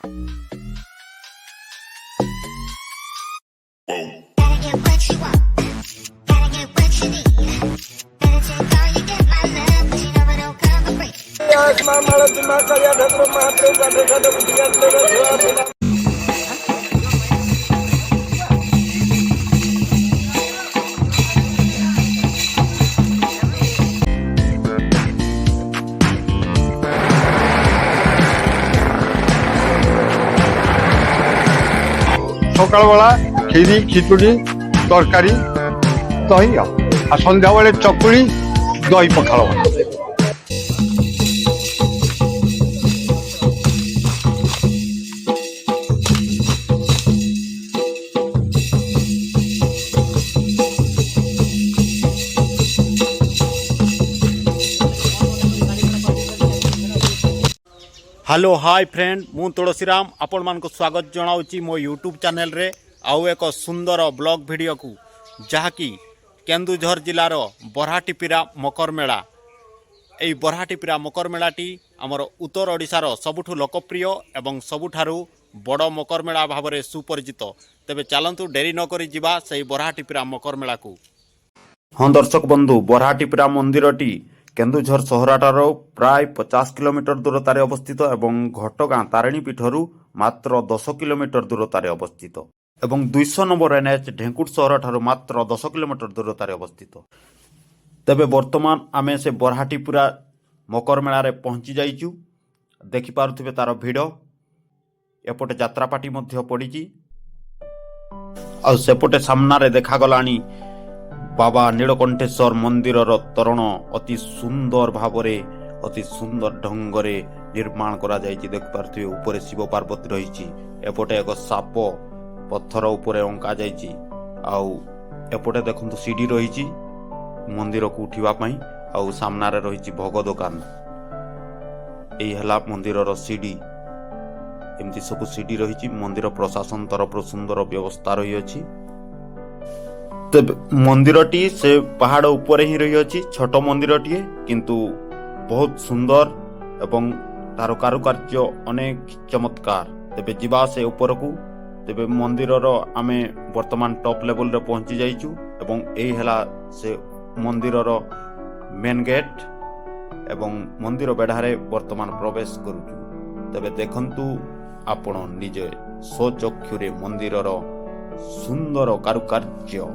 সকাল বেলা খিরি খিচুড়ি তরকারি দহি আর সন্ধ্যাবেলে চকুড়ি দই পখাল। हेलो हाय फ्रेंड मु तुलसीराम आपण मान को स्वागत जनाऊँगी मो यूट्यूब चैनल रे आउ एक सुंदर ब्लॉग वीडियो को जहाँकि केन्दुझर जिलार बरहाटीपीरा मकर मेला। यही बरहाटीपीरा मकर मेलाटी आमर उत्तर ओडिशार सबुठु लोकप्रिय एवं सबुठारु बड़ मकर मेला भाव में सुपरिचित। तेबे चलंतु डेरी नकरी जिबा सेही बरहाटीपीरा मकर मेला को। हाँ दर्शक बंधु, बरहाटीपीरा मंदिरटी केन्दुझर सहराटार प्राय 50 किलोमीटर दूरतार अवस्थित एवं घटगाँ तारिणी पीठरू मात्र 10 किलोमीटर दूरतार अवस्थित एवं 200 नंबर एनएच ढेंकुट सहर ठारू मात्र 10 किलोमीटर दूरतार अवस्थित। तेबे वर्तमान आमे से बरहाटीपीरा मकर मेला रे पहुंची जाइचु। देखि पारुथिबे तार भिड़। एपटे यात्रापाटी मध्य पड़िची आ सेपटे सामनारे देखा गलानी बाबा नीलकंठेश्वर मंदिरर तोरण अति सुंदर भावरे अति सुंदर ढंगरे निर्माण करा जायछि। देख पारथिबे ऊपर शिव पार्वती रहिछि। एपटे एक साप पत्थर ऊपर अंका जायछि। आउ एपटे देखंतु सीढ़ी रहिछि मंदिर को उठिबा पई। आउ सामनारे रहिछि भोग दुकान। एही हला मंदिरर सीढ़ी। एमती सब सीढ़ी रहिछि। मंदिर प्रशासन तरफ सुंदर व्यवस्था रही अछि। मंदिरटी से पहाड़ ऊपर ही रही अछि। छोट मंदिरटी किंतु बहुत सुंदर एवं तार कारुकार्य अनेक चमत्कार। तेबे जीवा से ऊपर को। तेबे मंदिरर आमे वर्तमान टॉप लेवल रे पहुंची जाइचु एवं एही हला से मंदिरर मेन गेट एवं मंदिर बेढ़ारे वर्तमान प्रवेश करूचु। तेबे देखंतु आपण निजे स्वचक्षुरे मंदिरर सुंदर कारुकार्य।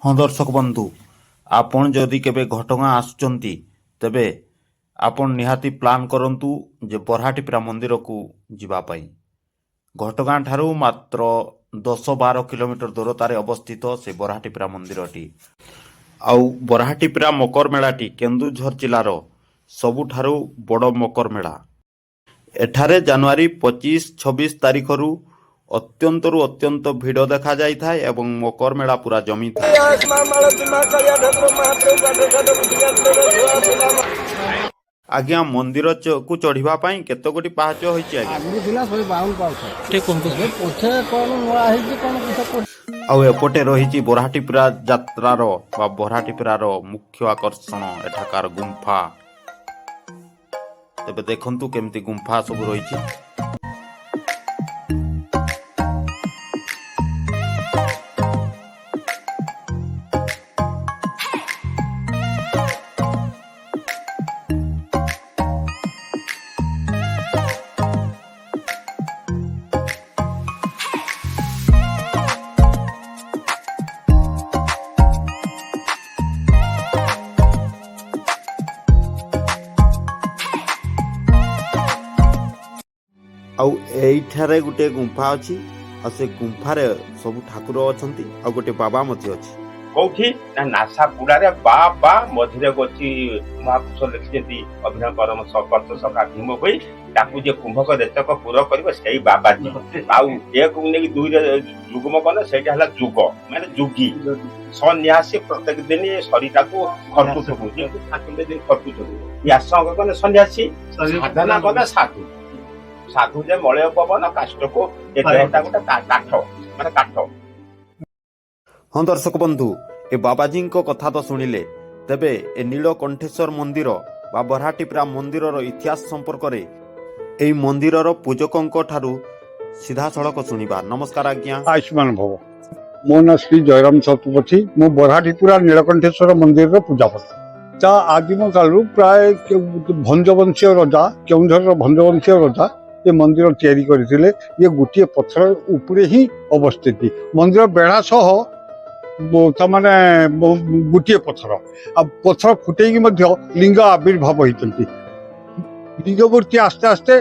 हाँ दर्शक बंधु, आपण जदि केबे घटगाँ आसुचंती तेबे आपण निहाती प्लान करंतु जे बरहाटीपीरा मंदिर को जिबा पाई। घटगाँ ठारू मात्र 10-12 किलोमीटर दूरतार अवस्थित से बरहाटीपीरा मंदिरटी। आउ बरहाटीपीरा मकर मेलाटी केन्दुझर जिलार सबुठारू बड़ मकर मेला। एठारे जनवरी 25-26 तारिखरू अत्यंतरु अत्यंत भिड़ देखा जाई था एवं मकर मेला पूरा जमी था। आज्ञा मंदिर को चढ़िबा पई केते गोटी पाहाच होइछि आज्ञा? आगु दिला 152 पाउछ। ठीक कोन पोथे कोन नळा हेछि कोन किछ। आउ एपटे रहिछि बरहाटीपीरा यात्रार बा बरहाटीपीरार मुख्य आकर्षण एठाकार गुंफा। तेबे देखंतु केमती गुंफा सब रहिछि। आउ एठारे गुटे गुंफा अछि आ से गुंफारे सब ठाकुर अछंती आ गोटे बाबा मध्य अछि। କୋଉଠି ନା ନାସାପୁଡ଼ାରେ ବା ବା ମଝିରେ ଅଛି ମହାପୁରୁଷ ଲେଖିଛନ୍ତି ଅଭିନୟ ପରମ ସପର୍ଶ ସଖା ଭୀମ ହୋଇ ତାକୁ ଯିଏ କୁମ୍ଭକ ରେଚକ ପୁର କରିବ ସେଇ ବାବାଜୀ। ଆଉ ଏକୁ ନେଇକି ଦୁଇରେ ଯୁଗ୍ମ କଲେ ସେଇଟା ହେଲା ଯୁଗ ମାନେ ଯୁଗୀ ସନ୍ନ୍ୟାସୀ ପ୍ରତ୍ୟେକ ଦିନ ଶରୀରଟାକୁ ଖଟୁଥିବୁ ଯେମିତି 5 ଦିନ ଖଟୁଥିବୁ। ୟାସଙ୍ଗ କଲେ ସନ୍ନ୍ୟାସୀ ସାଧନା କଲେ ସାଧୁ ସାଧୁ ଯେ ମଳୟ ପବନ କାଷ୍ଟକୁ ଏ ଦେହଟା ଗୋଟେ କାଠ ମାନେ କାଠ। ହଁ ଦର୍ଶକ ବନ୍ଧୁ, ଏ ବାବାଜୀଙ୍କ କଥା ତ ଶୁଣିଲେ, ତେବେ ଏ ନୀଳକଣ୍ଠେଶ୍ୱର ମନ୍ଦିର ବା ବରାହଟିପିରା ମନ୍ଦିରର ଇତିହାସ ସମ୍ପର୍କରେ ଏହି ମନ୍ଦିରର ପୂଜକଙ୍କ ଠାରୁ ସିଧାସଳଖ ଶୁଣିବା। ନମସ୍କାର ଆଜ୍ଞା। ଆୟୁଷ୍ମାନ ଭବ। ମୋ ନାଁ ଶ୍ରୀ ଜୟରାମ ଶତପଥୀ। ମୁଁ ବରାହଟିପୁରା ନୀଳକଣ୍ଠେଶ୍ୱର ମନ୍ଦିରର ପୂଜାପତି। ତା ଆଦିମ କାଳରୁ ପ୍ରାୟ ଭଞ୍ଜବଂଶୀୟ ରଜା କେଉଁଝରର ଭଞ୍ଜବଂଶୀୟ ରଜା ଏ ମନ୍ଦିର ତିଆରି କରିଥିଲେ। ଇଏ ଗୋଟିଏ ପଥର ଉପରେ ହିଁ ଅବସ୍ଥିତ। ମନ୍ଦିର ବେଢା ସହ ତାମାନେ ଗୋଟିଏ ପଥର ଆଉ ପଥର ଫୁଟେଇକି ମଧ୍ୟ ଲିଙ୍ଗ ଆବିର୍ଭାବ ହେଇଛନ୍ତି। ଲିଙ୍ଗ ମୂର୍ତ୍ତି ଆସ୍ତେ ଆସ୍ତେ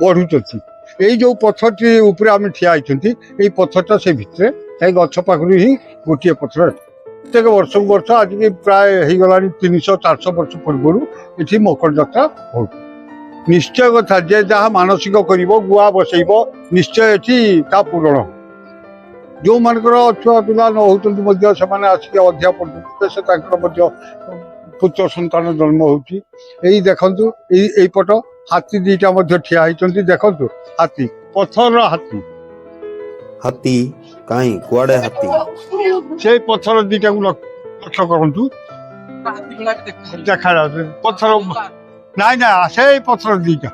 ବଢୁଛନ୍ତି। ଏଇ ଯୋଉ ପଥରଟି ଉପରେ ଆମେ ଠିଆ ହେଇଛନ୍ତି ଏଇ ପଥରଟା ସେ ଭିତରେ ସେଇ ଗଛ ପାଖରୁ ହିଁ ଗୋଟିଏ ପଥର। ପ୍ରତ୍ୟେକ ବର୍ଷକୁ ବର୍ଷ ଆଜିକି ପ୍ରାୟ ହେଇଗଲାଣି 300-400 ବର୍ଷ ପୂର୍ବରୁ ଏଠି ମକର ଯାତ୍ରା ହଉଛି। ନିଶ୍ଚୟ କଥା ଯେ ଯାହା ମାନସିକ କରିବ ଗୁଆ ବସେଇବ ନିଶ୍ଚୟ ଏଠି ତା ପୂରଣ। ଯୋଉମାନଙ୍କର ଛୁଆ ପିଲା ନ ହଉଛନ୍ତି ମଧ୍ୟ ସେମାନେ ଆସିକି ଅଧିକା ପଡୁଛନ୍ତି ସେ ତାଙ୍କର ମଧ୍ୟ ପୁତ୍ର ସନ୍ତାନ ଜନ୍ମ ହଉଛି। ଏଇ ଦେଖନ୍ତୁ ଏଇପଟ ହାତୀ ଦିଟା ମଧ୍ୟ ଠିଆ ହେଇଛନ୍ତି। ଦେଖନ୍ତୁ ହାତୀ, ପଥରର ହାତୀ। ହାତୀ କାହିଁ କୁଆଡେ ହାତୀ? ସେଇ ପଥର ଦିଟାକୁ ଲକ୍ଷ୍ୟ କରନ୍ତୁ, ଦେଖାଯାଉଛି ପଥର। ନାଇଁ ନା ସେଇ ପଥର ଦିଟା,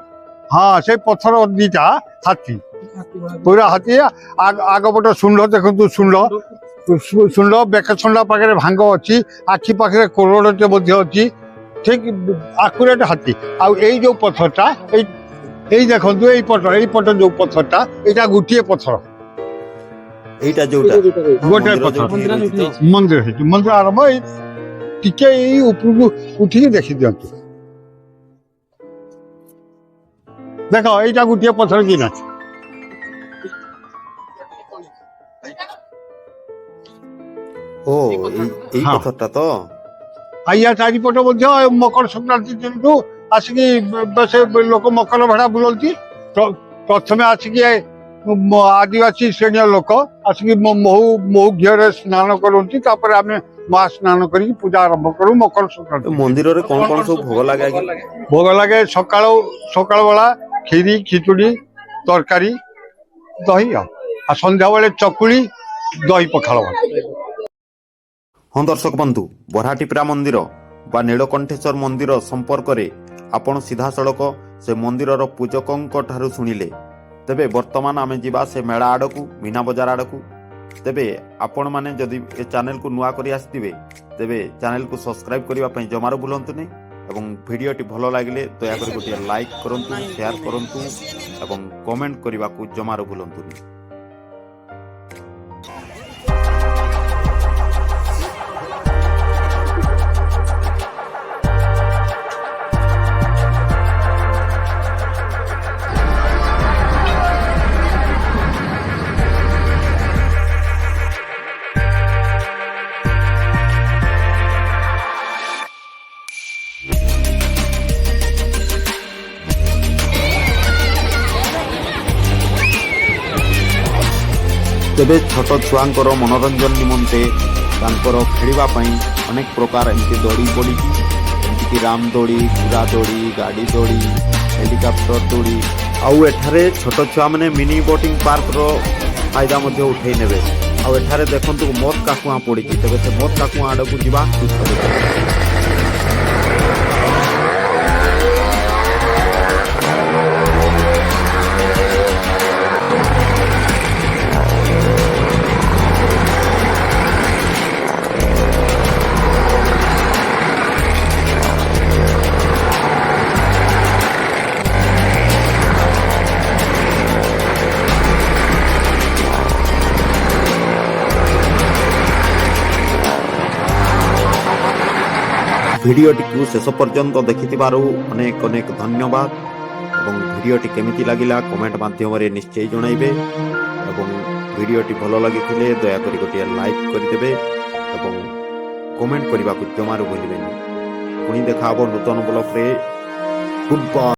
ହଁ ସେଇ ପଥର ଦିଟା ହାତୀ, ପୁରା ହାତୀ। ଆଗପଟ ଶୁଣ୍ଡ ଦେଖନ୍ତୁ, ଶୁଣ୍ଡ ବେକ ଶୁଣ୍ଡ ପାଖରେ ଭାଙ୍ଗ ଅଛି, ଆଖି ପାଖରେ କୋରଡ଼ଟେ ମଧ୍ୟ ଅଛି, ଠିକ ଆକୁରେଟ ହାତୀ। ଆଉ ଏଇ ଯୋଉ ପଥରଟା ଏଇ ଦେଖନ୍ତୁ ଏଇପଟ ଯୋଉ ପଥରଟା ଏଇଟା ଗୋଟିଏ ପଥର। ଏଇଟା ଯୋଉଟା ଗୋଟେ ପଥର ମନ୍ଦିର ହେଇଛି। ମନ୍ଦିର ଆରମ୍ଭ ଏଇ ଟିକେ ଏଇ ଉପରକୁ ଉଠିକି ଦେଖି ଦିଅନ୍ତୁ। ଦେଖ ଏଇଟା ଗୋଟିଏ ପଥର କି ନା? ଓ ଏଇ ପଥରଟା ତ। ଆଜ୍ଞା ଚାରିପଟ ମଧ୍ୟ ମକର ସଂକ୍ରାନ୍ତି ଦିନଠୁ ଆସିକି ସେ ଲୋକ ମକର ଭେଡ଼ା ବୁଲନ୍ତି। ପ୍ରଥମେ ଆସିକି ଆଦିବାସୀ ଶ୍ରେଣୀୟ ଲୋକ ଆସିକି ମହୁ ଘିଅରେ ସ୍ନାନ କରନ୍ତି। ତାପରେ ଆମେ ମହା ସ୍ନାନ କରିକି ପୂଜା ଆରମ୍ଭ କରୁ ମକର ସଂକ୍ରାନ୍ତି। ମନ୍ଦିରରେ କଣ କଣ ସବୁ ଭୋଗ ଲାଗେ ଆଜ୍ଞା? ଭୋଗ ଲାଗେ ସକାଳ ବେଳା କ୍ଷୀରି, ଖିଚୁଡ଼ି, ତରକାରୀ, ଦହି ଆଉ ସନ୍ଧ୍ୟାବେଳେ ଚକୁଳି, ଦହି ପଖାଳ। ହଁ ଦର୍ଶକ ବନ୍ଧୁ, ବରାହଟିପିରା ମନ୍ଦିର ବା ନୀଳକଣ୍ଠେଶ୍ୱର ମନ୍ଦିର ସମ୍ପର୍କରେ ଆପଣ ସିଧାସଳଖ ସେ ମନ୍ଦିରର ପୂଜକଙ୍କ ଠାରୁ ଶୁଣିଲେ। ତେବେ ବର୍ତ୍ତମାନ ଆମେ ଯିବା ସେ ମେଳା ଆଡ଼କୁ, ମୀନା ବଜାର ଆଡ଼କୁ। ତେବେ ଆପଣମାନେ ଯଦି ଏ ଚ୍ୟାନେଲକୁ ନୂଆ କରି ଆସିଥିବେ ତେବେ ଚ୍ୟାନେଲକୁ ସବସ୍କ୍ରାଇବ୍ କରିବା ପାଇଁ ଜମାରୁ ଭୁଲନ୍ତୁନି ଏବଂ ଭିଡ଼ିଓଟି ଭଲ ଲାଗିଲେ ଦୟାକରି ଗୋଟିଏ ଲାଇକ୍ କରନ୍ତୁ, ସେୟାର କରନ୍ତୁ ଏବଂ କମେଣ୍ଟ କରିବାକୁ ଜମାରୁ ଭୁଲନ୍ତୁନି। ତେବେ ଛୋଟ ଛୁଆଙ୍କର ମନୋରଞ୍ଜନ ନିମନ୍ତେ ତାଙ୍କର ଖେଳିବା ପାଇଁ ଅନେକ ପ୍ରକାର ଏମିତି ଦୋଳି ପଡ଼ିଛି, ଯେମିତିକି ରାମ ଦୋଳି, ଘୋଡ଼ା ଦୋଳି, ଗାଡ଼ି ଦୋଳି, ହେଲିକପ୍ଟର ଦୋଳି। ଆଉ ଏଠାରେ ଛୋଟ ଛୁଆମାନେ ମିନି ବୋଟିଂ ପାର୍କର ଫାଇଦା ମଧ୍ୟ ଉଠାଇ ନେବେ। ଆଉ ଏଠାରେ ଦେଖନ୍ତୁ ମଦ କାକୁଆ ପଡ଼ିଛି। ତେବେ ସେ ମଦ କାକୁଆ ଆଡ଼କୁ ଯିବା। ভিডিওটিକୁ ଶେଷ ପର୍ଯ୍ୟନ୍ତ ଦେଖିଥିବାରୁ ଅନେକ ଅନେକ ଧନ୍ୟବାଦ ଏବଂ ଭିଡ଼ିଓଟି କେମିତି ଲାଗିଲା କମେଣ୍ଟ ମାଧ୍ୟମରେ ନିଶ୍ଚୟ ଜଣାଇବେ ଏବଂ ଭିଡ଼ିଓଟି ଭଲ ଲାଗିଥିଲେ ଦୟାକରି ଗୋଟିଏ ଲାଇକ୍ କରିଦେବେ ଏବଂ କମେଣ୍ଟ କରିବାକୁ ଜମାରୁ ଭୁଲିବେନି। ପୁଣି ଦେଖା ହେବ ନୂତନ ବ୍ଲଗ୍ରେ। Good bye.